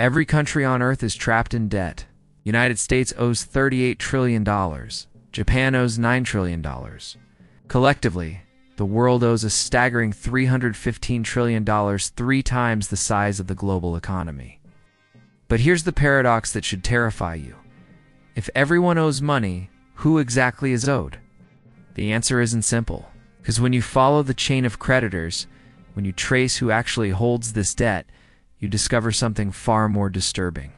Every country on Earth is trapped in debt. United States owes $38 trillion. Japan owes $9 trillion. Collectively, the world owes a staggering $315 trillion, 3 times the size of the global economy. But here's the paradox that should terrify you. If everyone owes money, who exactly is owed? The answer isn't simple, because when you follow the chain of creditors, when you trace who actually holds this debt, you discover something far more disturbing.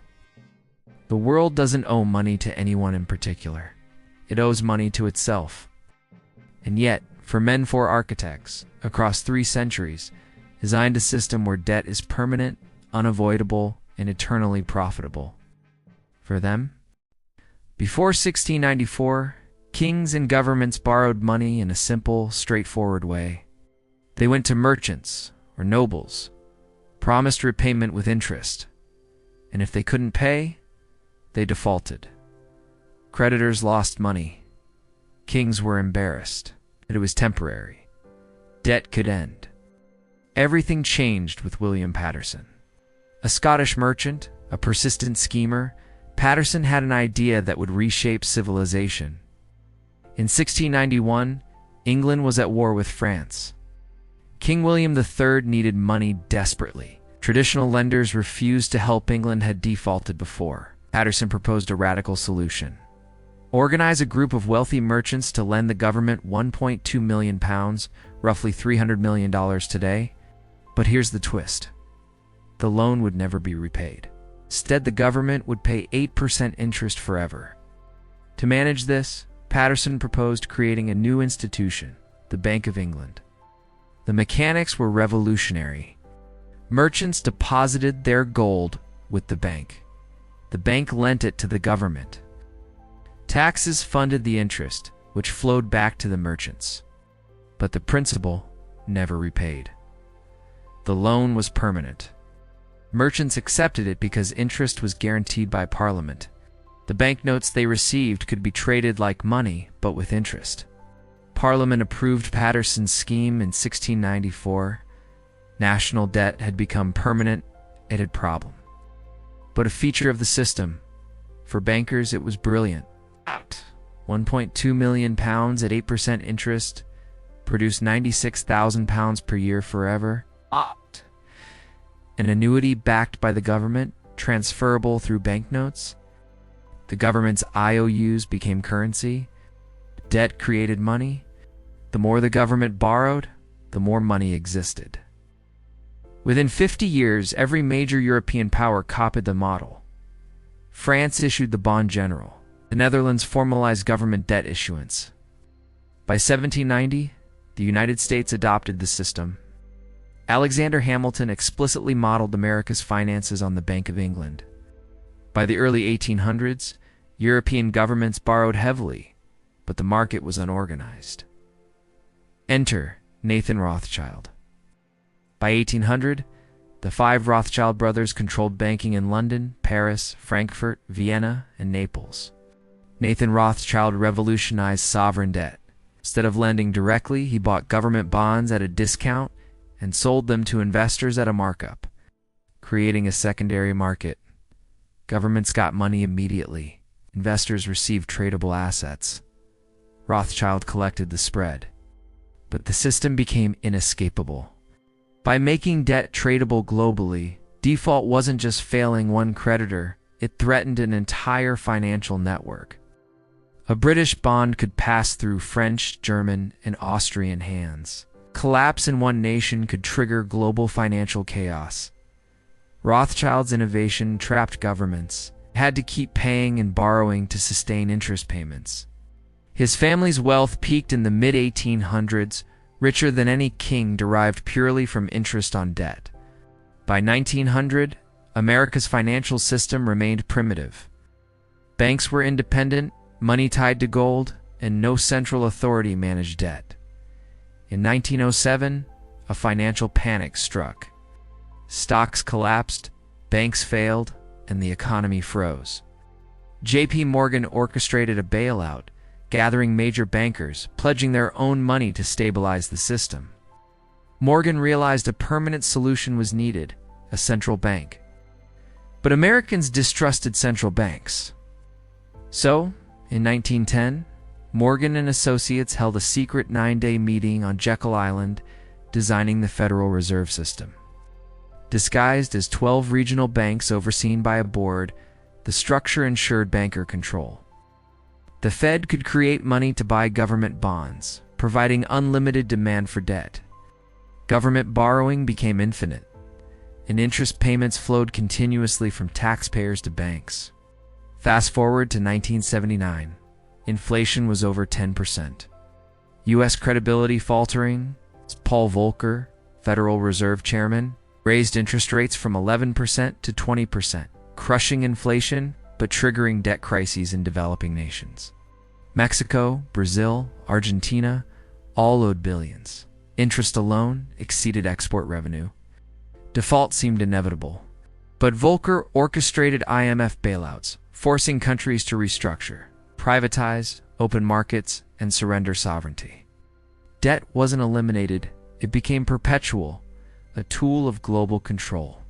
The world doesn't owe money to anyone in particular. It owes money to itself. And yet, four architects, across 3 centuries, designed a system where debt is permanent, unavoidable, and eternally profitable. For them? Before 1694, kings and governments borrowed money in a simple, straightforward way. They went to merchants, or nobles, promised repayment with interest, and if they couldn't pay, they defaulted. Creditors lost money. Kings were embarrassed, but it was temporary. Debt could end. Everything changed with William Paterson. A Scottish merchant, a persistent schemer, Paterson had an idea that would reshape civilization. In 1691, England was at war with France. King William III needed money desperately. Traditional lenders refused to help. England had defaulted before. Paterson proposed a radical solution. Organize a group of wealthy merchants to lend the government £1.2 million, roughly $300 million today. But here's the twist. The loan would never be repaid. Instead, the government would pay 8% interest forever. To manage this, Paterson proposed creating a new institution, the Bank of England. The mechanics were revolutionary. Merchants deposited their gold with the bank. The bank lent it to the government. Taxes funded the interest, which flowed back to the merchants. But the principal never repaid. The loan was permanent. Merchants accepted it because interest was guaranteed by Parliament. The banknotes they received could be traded like money, but with interest. Parliament approved Paterson's scheme in 1694. National debt had become permanent. It had problem. But a feature of the system. For bankers, it was brilliant. £1.2 million at 8% interest, produced £96,000 per year forever. An annuity backed by the government, transferable through banknotes. The government's IOUs became currency. Debt created money. The more the government borrowed, the more money existed. Within 50 years, every major European power copied the model. France issued the bond general. The Netherlands formalized government debt issuance. By 1790, the United States adopted the system. Alexander Hamilton explicitly modeled America's finances on the Bank of England. By the early 1800s, European governments borrowed heavily, but the market was unorganized. Enter Nathan Rothschild. By 1800, the 5 Rothschild brothers controlled banking in London, Paris, Frankfurt, Vienna, and Naples. Nathan Rothschild revolutionized sovereign debt. Instead of lending directly, he bought government bonds at a discount and sold them to investors at a markup, creating a secondary market. Governments got money immediately. Investors received tradable assets. Rothschild collected the spread. But the system became inescapable. By making debt tradable globally, default wasn't just failing one creditor, it threatened an entire financial network. A British bond could pass through French, German, and Austrian hands. Collapse in one nation could trigger global financial chaos. Rothschild's innovation trapped governments, had to keep paying and borrowing to sustain interest payments. His family's wealth peaked in the mid-1800s, richer than any king, derived purely from interest on debt. By 1900, America's financial system remained primitive. Banks were independent, money tied to gold, and no central authority managed debt. In 1907, a financial panic struck. Stocks collapsed, banks failed, and the economy froze. J.P. Morgan orchestrated a bailout, gathering major bankers, pledging their own money to stabilize the system. Morgan realized a permanent solution was needed, a central bank. But Americans distrusted central banks. So, in 1910, Morgan and Associates held a secret 9-day meeting on Jekyll Island, designing the Federal Reserve System. Disguised as 12 regional banks overseen by a board, the structure ensured banker control. The Fed could create money to buy government bonds, providing unlimited demand for debt. Government borrowing became infinite, and interest payments flowed continuously from taxpayers to banks. Fast forward to 1979. Inflation was over 10%. U.S. credibility faltering. Paul Volcker, Federal Reserve Chairman, raised interest rates from 11% to 20%, crushing inflation but triggering debt crises in developing nations. Mexico, Brazil, Argentina all owed billions. Interest alone exceeded export revenue. Default seemed inevitable. But Volcker orchestrated IMF bailouts, forcing countries to restructure, privatize, open markets, and surrender sovereignty. Debt wasn't eliminated, it became perpetual, a tool of global control.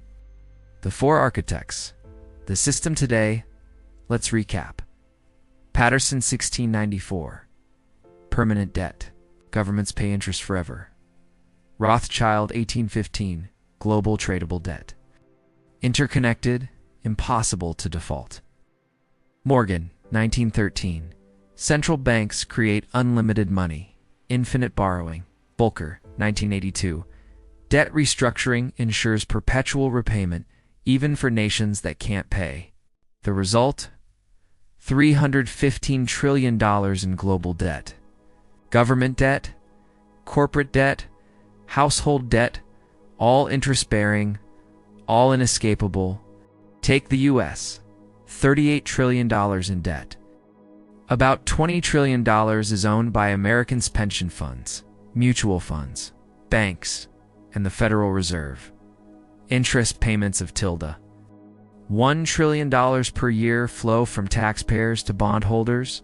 The four architects. The system today. Let's recap. Paterson, 1694. Permanent debt. Governments pay interest forever. Rothschild, 1815. Global tradable debt. Interconnected, impossible to default. Morgan, 1913. Central banks create unlimited money, infinite borrowing. Volcker, 1982. Debt restructuring ensures perpetual repayment, even for nations that can't pay. The result? $315 trillion in global debt. Government debt, corporate debt, household debt, all interest-bearing, all inescapable. Take the U.S., $38 trillion in debt. About $20 trillion is owned by Americans' pension funds, mutual funds, banks, and the Federal Reserve. Interest payments of $1 trillion per year flow from taxpayers to bondholders.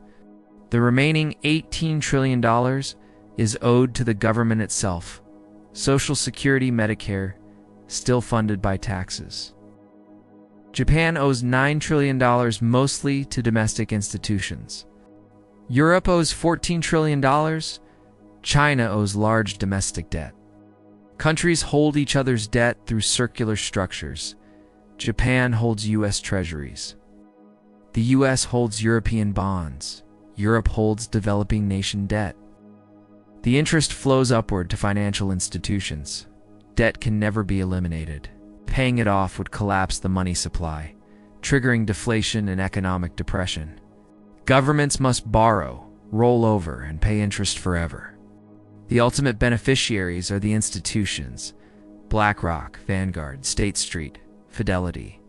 The remaining $18 trillion is owed to the government itself. Social Security, Medicare, still funded by taxes. Japan owes $9 trillion mostly to domestic institutions. Europe owes $14 trillion. China owes large domestic debt. Countries hold each other's debt through circular structures. Japan holds U.S. treasuries. The U.S. holds European bonds. Europe holds developing nation debt. The interest flows upward to financial institutions. Debt can never be eliminated. Paying it off would collapse the money supply, triggering deflation and economic depression. Governments must borrow, roll over, and pay interest forever. The ultimate beneficiaries are the institutions: BlackRock, Vanguard, State Street, Fidelity.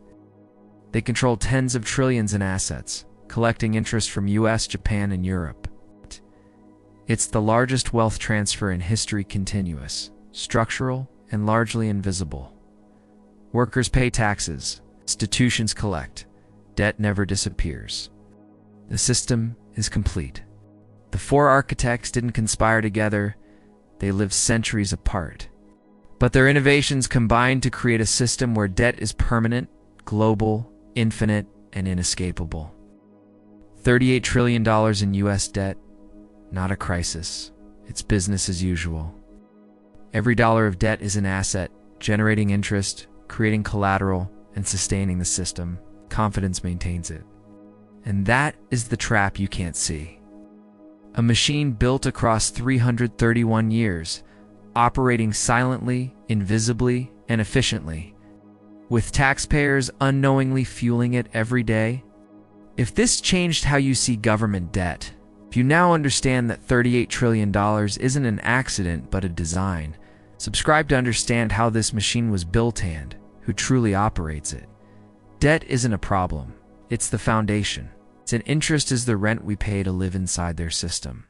They control tens of trillions in assets, collecting interest from US, Japan, and Europe. It's the largest wealth transfer in history, continuous, structural, and largely invisible. Workers pay taxes, institutions collect, debt never disappears. The system is complete. The four architects didn't conspire together, they lived centuries apart. But their innovations combined to create a system where debt is permanent, global, infinite, and inescapable. $38 trillion in U.S. debt, not a crisis. It's business as usual. Every dollar of debt is an asset, generating interest, creating collateral, and sustaining the system. Confidence maintains it. And that is the trap you can't see. A machine built across 331 years, operating silently, invisibly, and efficiently, with taxpayers unknowingly fueling it every day. If this changed how you see government debt, if you now understand that $38 trillion isn't an accident but a design, subscribe to understand how this machine was built and who truly operates it. Debt isn't a problem, it's the foundation. Its interest is the rent we pay to live inside their system.